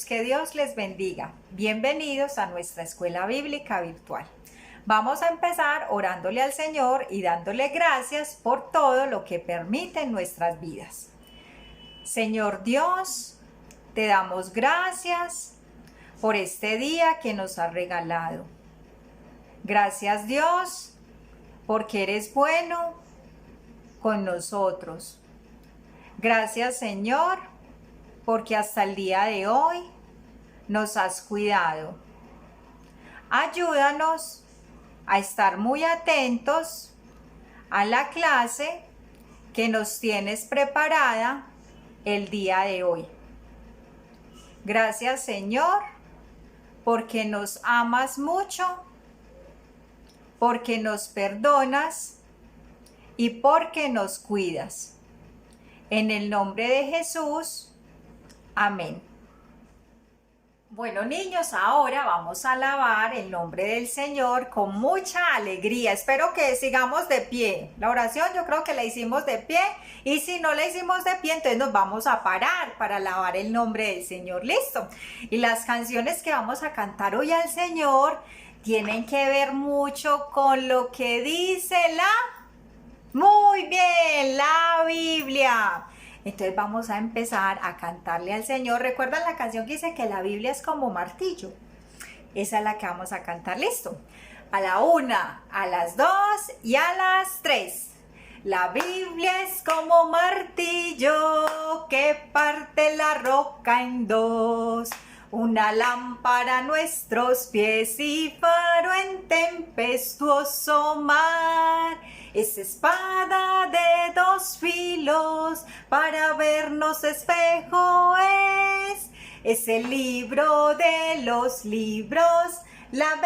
que Dios les bendiga. Bienvenidos a nuestra escuela bíblica virtual. Vamos a empezar orándole al Señor y dándole gracias por todo lo que permite en nuestras vidas. Señor Dios, te damos gracias por este día que nos has regalado. Gracias Dios, porque eres bueno con nosotros. Gracias Señor, porque hasta el día de hoy nos has cuidado. Ayúdanos a estar muy atentos a la clase que nos tienes preparada el día de hoy. Gracias Señor, porque nos amas mucho, porque nos perdonas y porque nos cuidas. En el nombre de Jesús, amén. Bueno, niños, ahora vamos a alabar el nombre del Señor con mucha alegría. Espero que sigamos de pie. La oración yo creo que la hicimos de pie, y si no la hicimos de pie, entonces nos vamos a parar para alabar el nombre del Señor. ¿Listo? Y las canciones que vamos a cantar hoy al Señor tienen que ver mucho con lo que dice muy bien, la Biblia. Entonces vamos a empezar a cantarle al Señor. ¿Recuerdan la canción que dice que la Biblia es como martillo? Esa es la que vamos a cantar. ¿Listo? A la 1, a las 2 y a las 3. La Biblia es como martillo que parte la roca en dos. Una lámpara a nuestros pies y faro en tempestuoso mar. Es espada de dos filos, para vernos espejo es el libro de los libros, la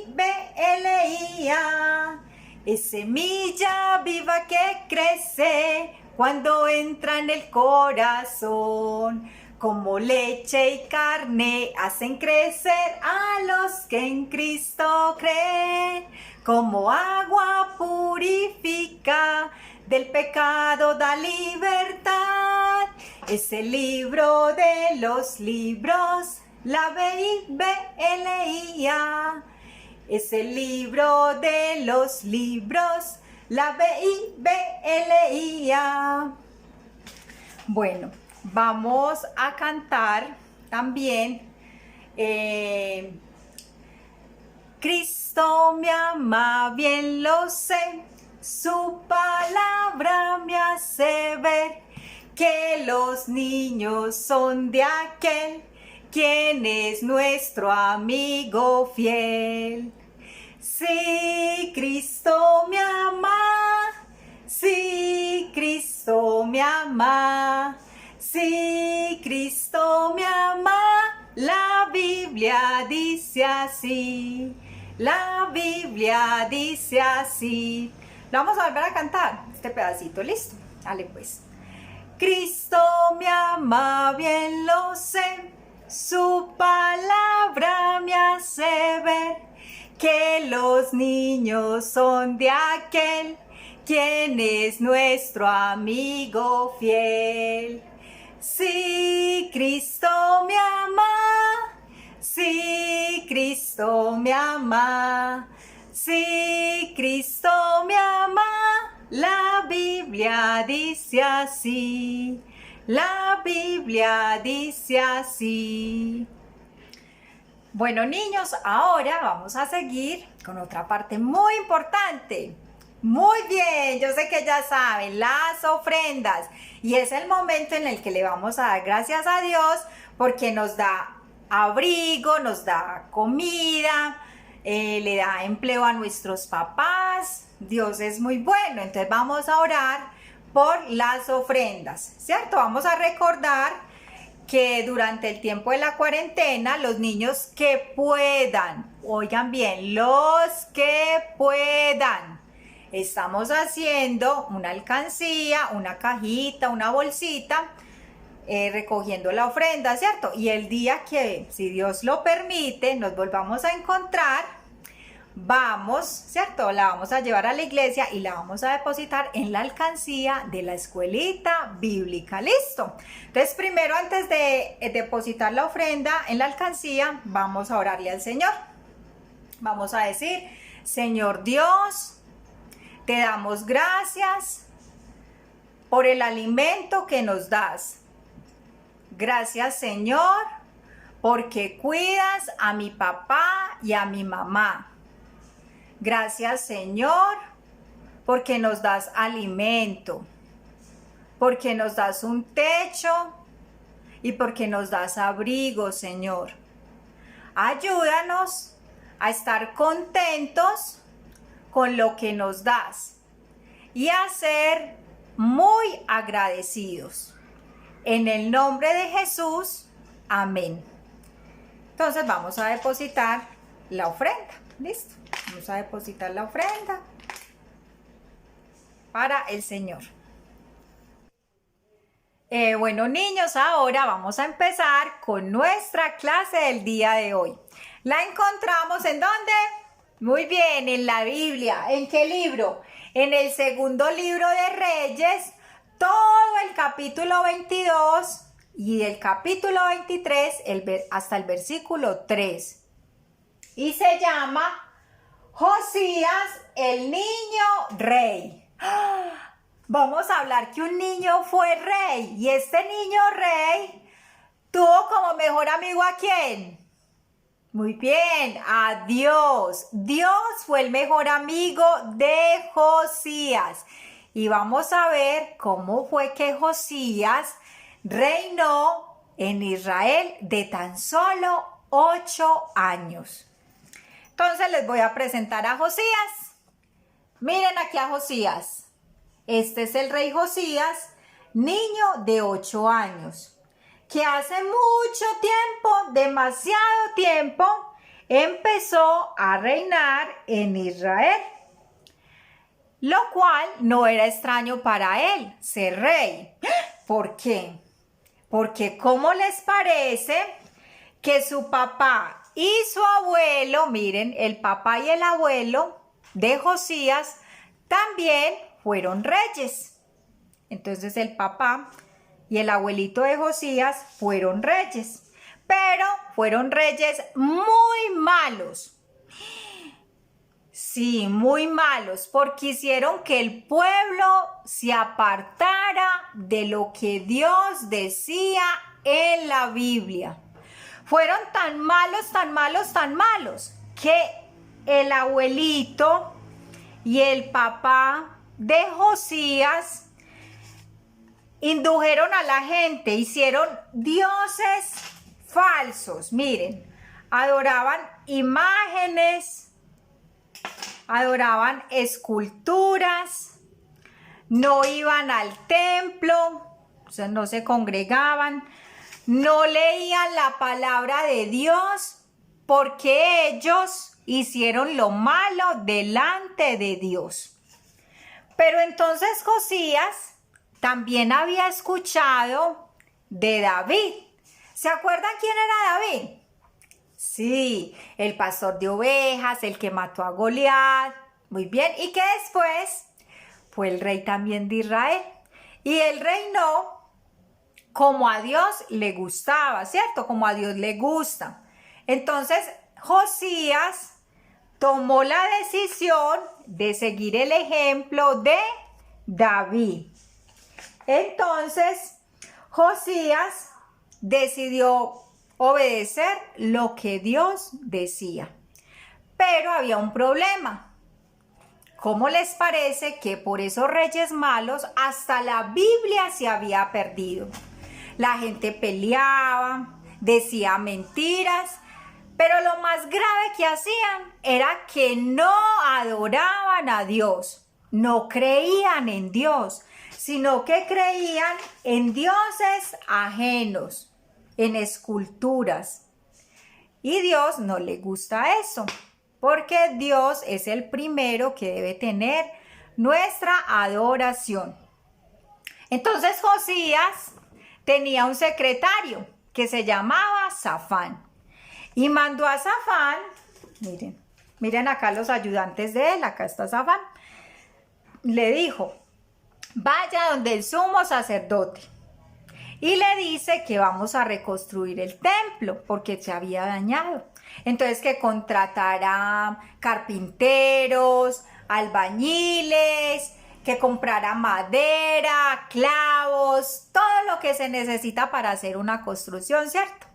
Biblia. Es semilla viva que crece cuando entra en el corazón. Como leche y carne hacen crecer a los que en Cristo creen. Como agua purifica, del pecado da libertad. Es el libro de los libros, la Biblia. Es el libro de los libros, la Biblia. Bueno, vamos a cantar también Cristo me ama, bien lo sé, su palabra me hace ver que los niños son de aquel quien es nuestro amigo fiel. Sí, Cristo me ama, sí, Cristo me ama, sí, Cristo me ama, la Biblia dice así. La Biblia dice así. Lo vamos a volver a cantar este pedacito, ¿listo? Dale pues. Cristo me ama, bien lo sé, su palabra me hace ver que los niños son de aquel quien es nuestro amigo fiel. Sí, Cristo me ama, sí, Cristo me ama, sí, Cristo me ama, la Biblia dice así, la Biblia dice así. Bueno, niños, ahora vamos a seguir con otra parte muy importante. Muy bien, yo sé que ya saben, las ofrendas. Y es el momento en el que le vamos a dar gracias a Dios porque nos da abrigo, nos da comida, le da empleo a nuestros papás. Dios es muy bueno. Entonces vamos a orar por las ofrendas, ¿cierto? Vamos a recordar que durante el tiempo de la cuarentena, los niños que puedan, oigan bien, los que puedan, estamos haciendo una alcancía, una cajita, una bolsita, recogiendo la ofrenda, ¿cierto? Y el día que, si Dios lo permite, nos volvamos a encontrar, vamos, ¿cierto? La vamos a llevar a la iglesia y la vamos a depositar en la alcancía de la escuelita bíblica. ¿Listo? Entonces, primero, antes de depositar la ofrenda en la alcancía, vamos a orarle al Señor. Vamos a decir: Señor Dios, te damos gracias por el alimento que nos das. Gracias, Señor, porque cuidas a mi papá y a mi mamá. Gracias, Señor, porque nos das alimento, porque nos das un techo y porque nos das abrigo, Señor. Ayúdanos a estar contentos con lo que nos das y a ser muy agradecidos. En el nombre de Jesús, amén. Entonces vamos a depositar la ofrenda. ¿Listo? Vamos a depositar la ofrenda para el Señor. Bueno, niños, ahora vamos a empezar con nuestra clase del día de hoy. ¿La encontramos en dónde? Muy bien, en la Biblia. ¿En qué libro? En el segundo libro de Reyes, todo el capítulo 22 y del capítulo 23 hasta el versículo 3. Y se llama Josías, el niño rey. Vamos a hablar que un niño fue rey y este niño rey tuvo como mejor amigo ¿a quién? Muy bien, a Dios. Dios fue el mejor amigo de Josías. Y vamos a ver cómo fue que Josías reinó en Israel de tan solo 8 años. Entonces les voy a presentar a Josías. Miren aquí a Josías. Este es el rey Josías, niño de 8 años, que hace mucho tiempo, demasiado tiempo, empezó a reinar en Israel. Lo cual no era extraño para él ser rey. ¿Por qué? Porque ¿cómo les parece que su papá y su abuelo, miren, el papá y el abuelo de Josías también fueron reyes? Entonces el papá y el abuelito de Josías fueron reyes, pero fueron reyes muy malos. Sí, muy malos, porque hicieron que el pueblo se apartara de lo que Dios decía en la Biblia. Fueron tan malos, tan malos, tan malos, que el abuelito y el papá de Josías indujeron a la gente, hicieron dioses falsos. Miren, adoraban imágenes, adoraban esculturas, no iban al templo, o sea, no se congregaban, no leían la palabra de Dios, porque ellos hicieron lo malo delante de Dios. Pero entonces Josías también había escuchado de David. ¿Se acuerdan quién era David? Sí, el pastor de ovejas, el que mató a Goliat. Muy bien, y que después fue el rey también de Israel. Y él reinó como a Dios le gustaba, ¿cierto? Como a Dios le gusta. Entonces, Josías tomó la decisión de seguir el ejemplo de David. Entonces, Josías decidió obedecer lo que Dios decía. Pero había un problema. ¿Cómo les parece que por esos reyes malos hasta la Biblia se había perdido? La gente peleaba, decía mentiras, pero lo más grave que hacían era que no adoraban a Dios, no creían en Dios, sino que creían en dioses ajenos, en esculturas. Y Dios no le gusta eso, porque Dios es el primero que debe tener nuestra adoración. Entonces Josías tenía un secretario que se llamaba Safán y mandó a Safán, miren, miren acá los ayudantes de él, acá está Safán, le dijo, vaya donde el sumo sacerdote y le dice que vamos a reconstruir el templo porque se había dañado. Entonces que contratara carpinteros, albañiles, que comprara madera, clavos, todo lo que se necesita para hacer una construcción, ¿cierto?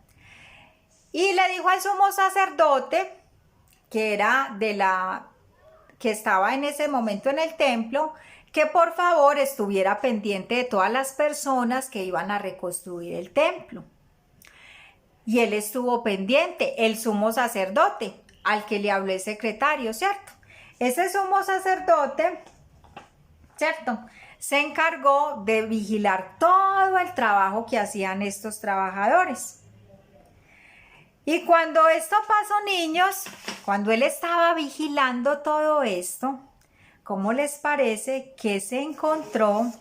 Y le dijo al sumo sacerdote, que era que estaba en ese momento en el templo, que por favor estuviera pendiente de todas las personas que iban a reconstruir el templo. Y él estuvo pendiente, el sumo sacerdote, al que le habló el secretario, ¿cierto? Ese sumo sacerdote, ¿cierto?, se encargó de vigilar todo el trabajo que hacían estos trabajadores. Y cuando esto pasó, niños, cuando él estaba vigilando todo esto, ¿cómo les parece que se encontró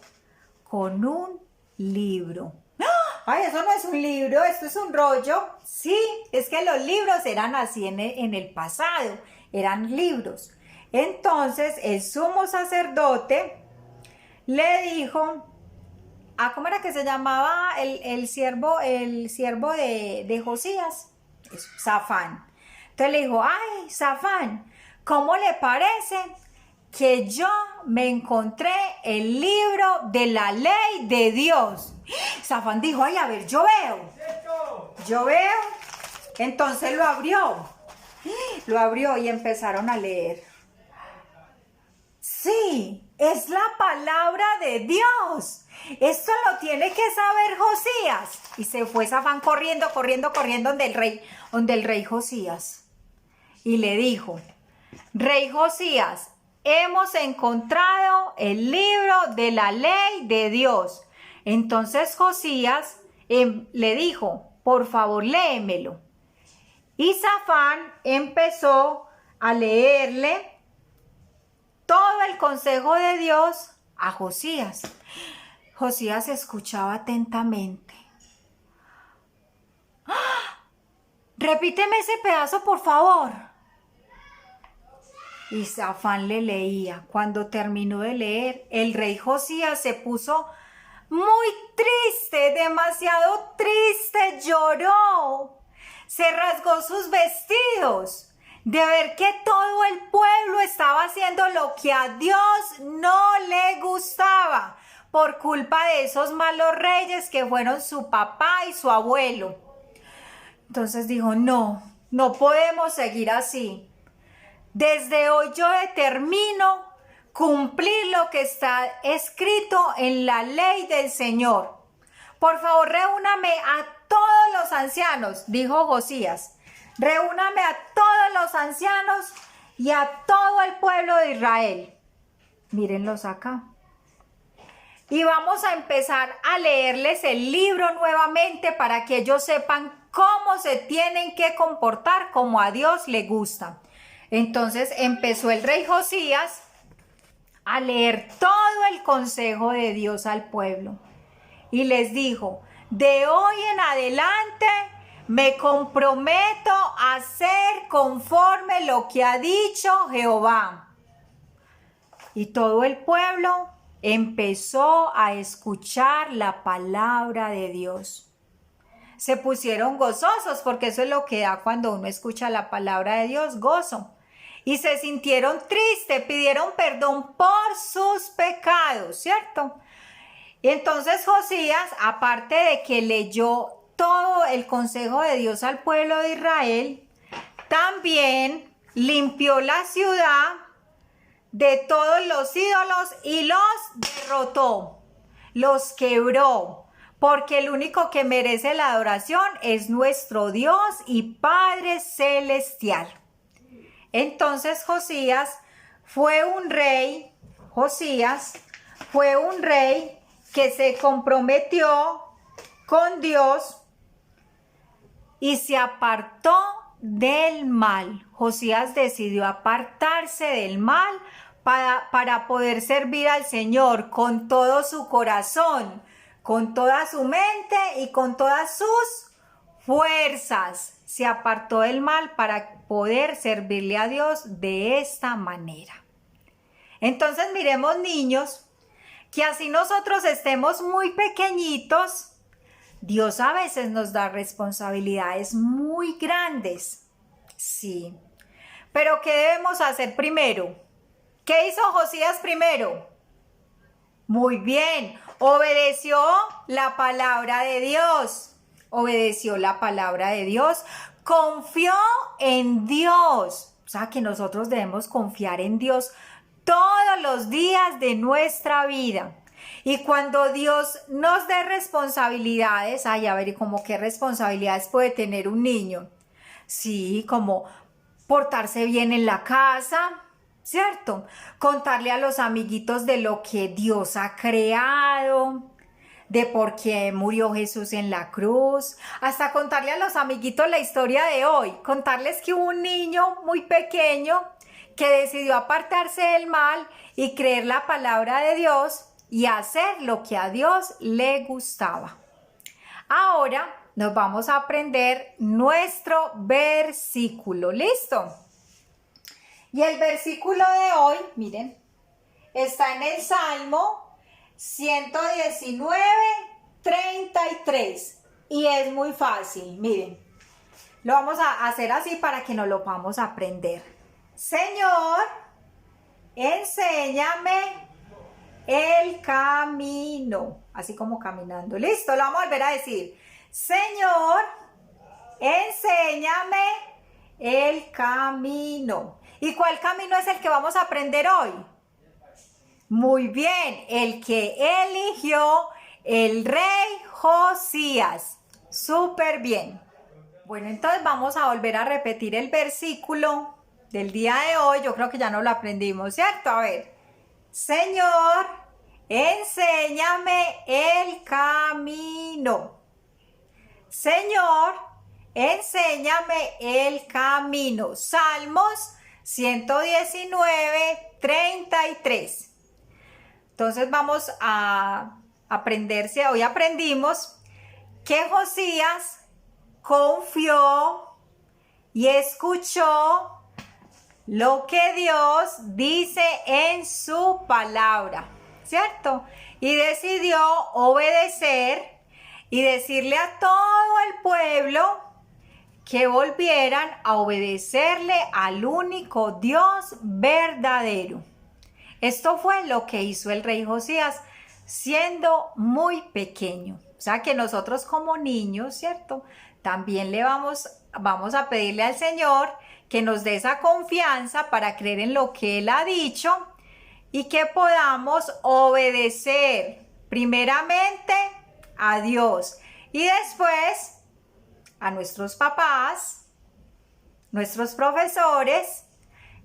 con un libro? Ay, eso no es un libro, esto es un rollo. Sí, es que los libros eran así en el pasado, eran libros. Entonces el sumo sacerdote le dijo, ¿cómo era que se llamaba el siervo de Josías? Safán. Entonces le dijo, ay, Safán, ¿cómo le parece que yo me encontré el libro de la ley de Dios? Safán dijo, ay, a ver, yo veo. Entonces lo abrió y empezaron a leer. Sí, es la palabra de Dios. Esto lo tiene que saber Josías. Y se fue Safán corriendo donde el rey Josías. Y le dijo, Rey Josías, hemos encontrado el libro de la ley de Dios. Entonces Josías le dijo, por favor, léemelo. Y Safán empezó a leerle todo el consejo de Dios a Josías. Josías escuchaba atentamente. ¡Ah! Repíteme ese pedazo, por favor. Y Safán le leía. Cuando terminó de leer, el rey Josías se puso muy triste, demasiado triste, lloró. Se rasgó sus vestidos de ver que todo el pueblo estaba haciendo lo que a Dios no le gustaba por culpa de esos malos reyes que fueron su papá y su abuelo. Entonces dijo, no podemos seguir así. Desde hoy yo determino cumplir lo que está escrito en la ley del Señor. Por favor, reúname a todos los ancianos, dijo Josías. Reúname a todos los ancianos y a todo el pueblo de Israel. Mírenlos acá. Y vamos a empezar a leerles el libro nuevamente para que ellos sepan cómo se tienen que comportar como a Dios le gusta. Entonces empezó el rey Josías a leer todo el consejo de Dios al pueblo. Y les dijo, de hoy en adelante me comprometo a hacer conforme lo que ha dicho Jehová. Y todo el pueblo empezó a escuchar la palabra de Dios. Se pusieron gozosos porque eso es lo que da cuando uno escucha la palabra de Dios, gozo. Y se sintieron tristes, pidieron perdón por sus pecados, ¿cierto? Y entonces Josías, aparte de que leyó todo el consejo de Dios al pueblo de Israel, también limpió la ciudad de todos los ídolos y los derrotó, los quebró, porque el único que merece la adoración es nuestro Dios y Padre Celestial. Entonces Josías fue un rey que se comprometió con Dios y se apartó del mal. Josías decidió apartarse del mal para poder servir al Señor con todo su corazón, con toda su mente y con todas sus fuerzas. se apartó del mal para poder servirle a Dios de esta manera. Entonces miremos, niños, que así nosotros estemos muy pequeñitos, Dios a veces nos da responsabilidades muy grandes. Sí. Pero ¿qué debemos hacer primero? ¿Qué hizo Josías primero? Muy bien, obedeció la palabra de Dios. Obedeció la palabra de Dios. Confió en Dios. O sea que nosotros debemos confiar en Dios todos los días de nuestra vida. Y cuando Dios nos dé responsabilidades, ay, a ver, ¿y cómo qué responsabilidades puede tener un niño? Sí, como portarse bien en la casa, ¿cierto? Contarle a los amiguitos de lo que Dios ha creado, de por qué murió Jesús en la cruz, hasta contarle a los amiguitos la historia de hoy, contarles que hubo un niño muy pequeño que decidió apartarse del mal y creer la palabra de Dios y hacer lo que a Dios le gustaba. Ahora nos vamos a aprender nuestro versículo. ¿Listo? Y el versículo de hoy, miren, está en el Salmo 119, 33. Y es muy fácil, miren. Lo vamos a hacer así para que nos lo podamos aprender. Señor, enséñame el camino, así como caminando. Listo, lo vamos a volver a decir. Señor, enséñame el camino. ¿Y cuál camino es el que vamos a aprender hoy? Muy bien, el que eligió el rey Josías. Súper bien. Bueno, entonces vamos a volver a repetir el versículo del día de hoy. Yo creo que ya no lo aprendimos, ¿cierto? A ver. Señor, enséñame el camino. Señor, enséñame el camino. Salmos 119, 33. Entonces vamos a aprenderse. Hoy aprendimos que Josías confió y escuchó lo que Dios dice en su palabra, ¿cierto? Y decidió obedecer y decirle a todo el pueblo que volvieran a obedecerle al único Dios verdadero. Esto fue lo que hizo el rey Josías siendo muy pequeño. O sea que nosotros como niños, ¿cierto? También le vamos a pedirle al Señor que nos dé esa confianza para creer en lo que Él ha dicho y que podamos obedecer primeramente a Dios y después a nuestros papás, nuestros profesores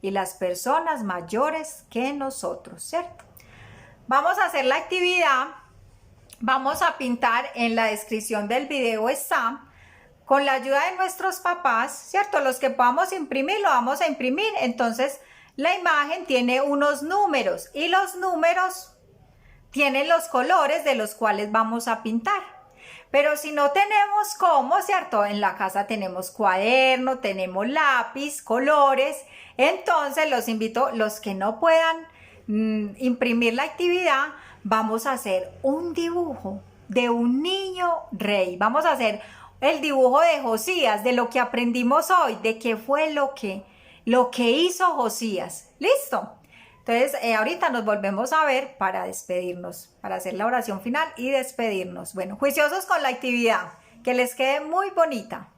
y las personas mayores que nosotros, ¿cierto? Vamos a hacer la actividad, vamos a pintar, en la descripción del video está, con la ayuda de nuestros papás, ¿cierto? Los que podamos imprimir, lo vamos a imprimir. Entonces, la imagen tiene unos números y los números tienen los colores de los cuales vamos a pintar. Pero si no tenemos cómo, ¿cierto? En la casa tenemos cuaderno, tenemos lápiz, colores. Entonces, los invito, los que no puedan imprimir la actividad, vamos a hacer un dibujo de un niño rey. Vamos a hacer el dibujo de Josías, de lo que aprendimos hoy, de qué fue lo que hizo Josías. ¿Listo? Entonces, ahorita nos volvemos a ver para despedirnos, para hacer la oración final y despedirnos. Bueno, juiciosos con la actividad, que les quede muy bonita.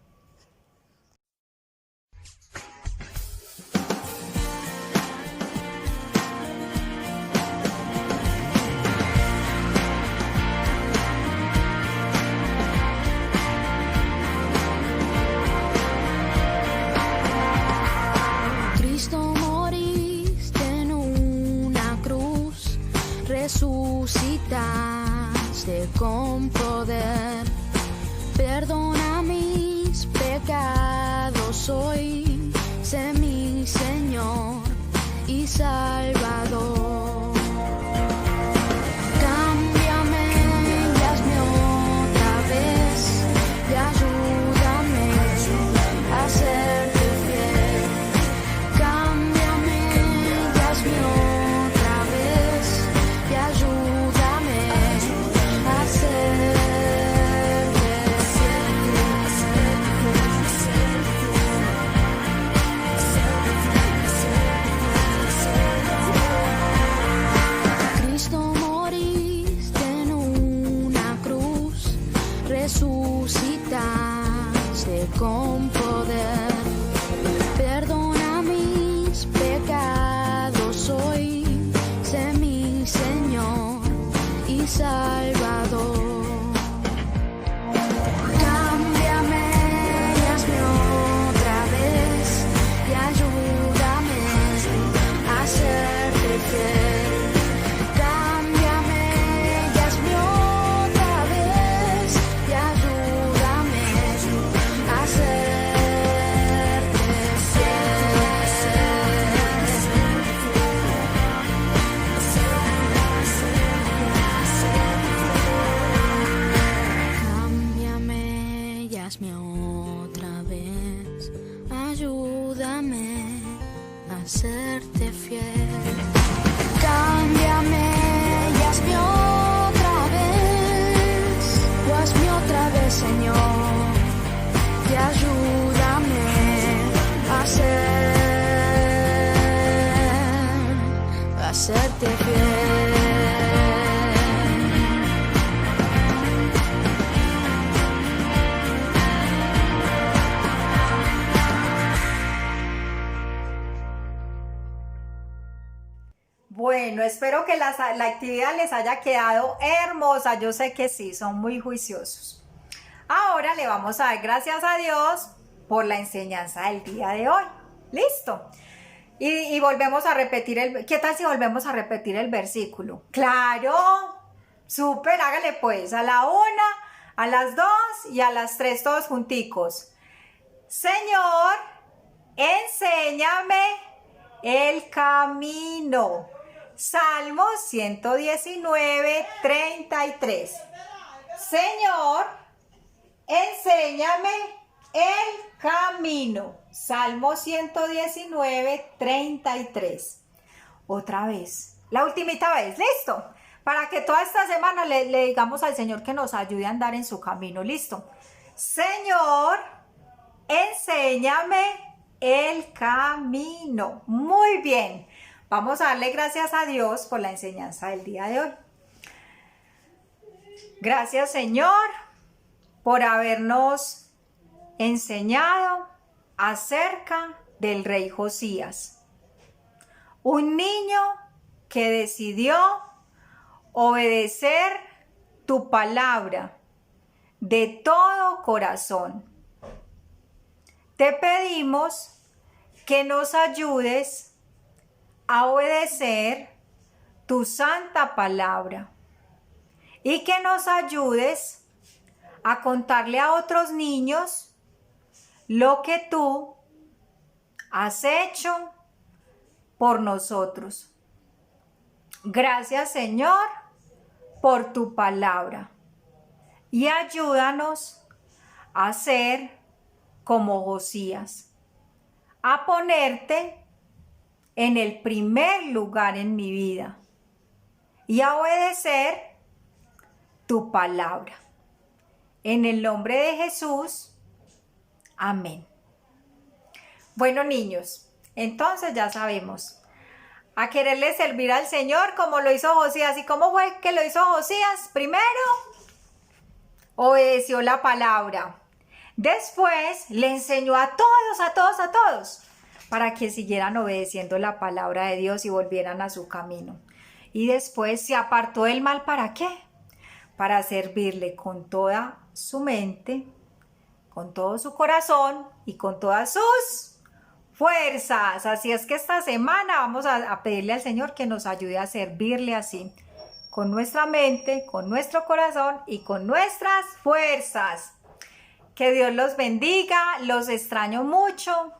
Resucitaste con poder, perdona mis pecados hoy, sé mi Señor y Salvador. Cámbiame y hazme otra vez y ayúdame ayúdame a serte fiel. Cámbiame y hazme otra vez, o hazme otra vez, Señor, y ayúdame a serte fiel. Bueno, espero que la actividad les haya quedado hermosa. Yo sé que sí, son muy juiciosos. Ahora le vamos a dar gracias a Dios por la enseñanza del día de hoy. ¿Listo? Y volvemos a repetir ¿qué tal si volvemos a repetir el versículo? ¡Claro! ¡Súper! Hágale pues, a la 1, a las 2 y a las 3 todos junticos. Señor, enséñame el camino. Salmo 119, 33. Señor, enséñame el camino. Salmo 119, 33. Otra vez, la ultimita vez, ¿listo? Para que toda esta semana le digamos al Señor que nos ayude a andar en su camino, ¿listo? Señor, enséñame el camino. Muy bien. Vamos a darle gracias a Dios por la enseñanza del día de hoy. Gracias, Señor, por habernos enseñado acerca del rey Josías. Un niño que decidió obedecer tu palabra de todo corazón. Te pedimos que nos ayudes a obedecer tu santa palabra y que nos ayudes a contarle a otros niños lo que tú has hecho por nosotros. Gracias, Señor, por tu palabra y ayúdanos a ser como Josías, a ponerte en el primer lugar en mi vida y a obedecer tu palabra. En el nombre de Jesús, amén. Bueno, niños, entonces ya sabemos, a quererle servir al Señor como lo hizo Josías. ¿Y cómo fue que lo hizo Josías? Primero, obedeció la palabra. Después, le enseñó a todos, para que siguieran obedeciendo la palabra de Dios y volvieran a su camino. Y después se apartó del mal, ¿para qué? Para servirle con toda su mente, con todo su corazón y con todas sus fuerzas. Así es que esta semana vamos a pedirle al Señor que nos ayude a servirle así, con nuestra mente, con nuestro corazón y con nuestras fuerzas. Que Dios los bendiga, los extraño mucho.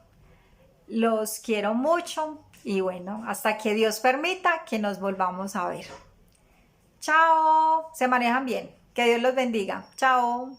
Los quiero mucho y bueno, hasta que Dios permita que nos volvamos a ver. Chao, se manejan bien. Que Dios los bendiga. Chao.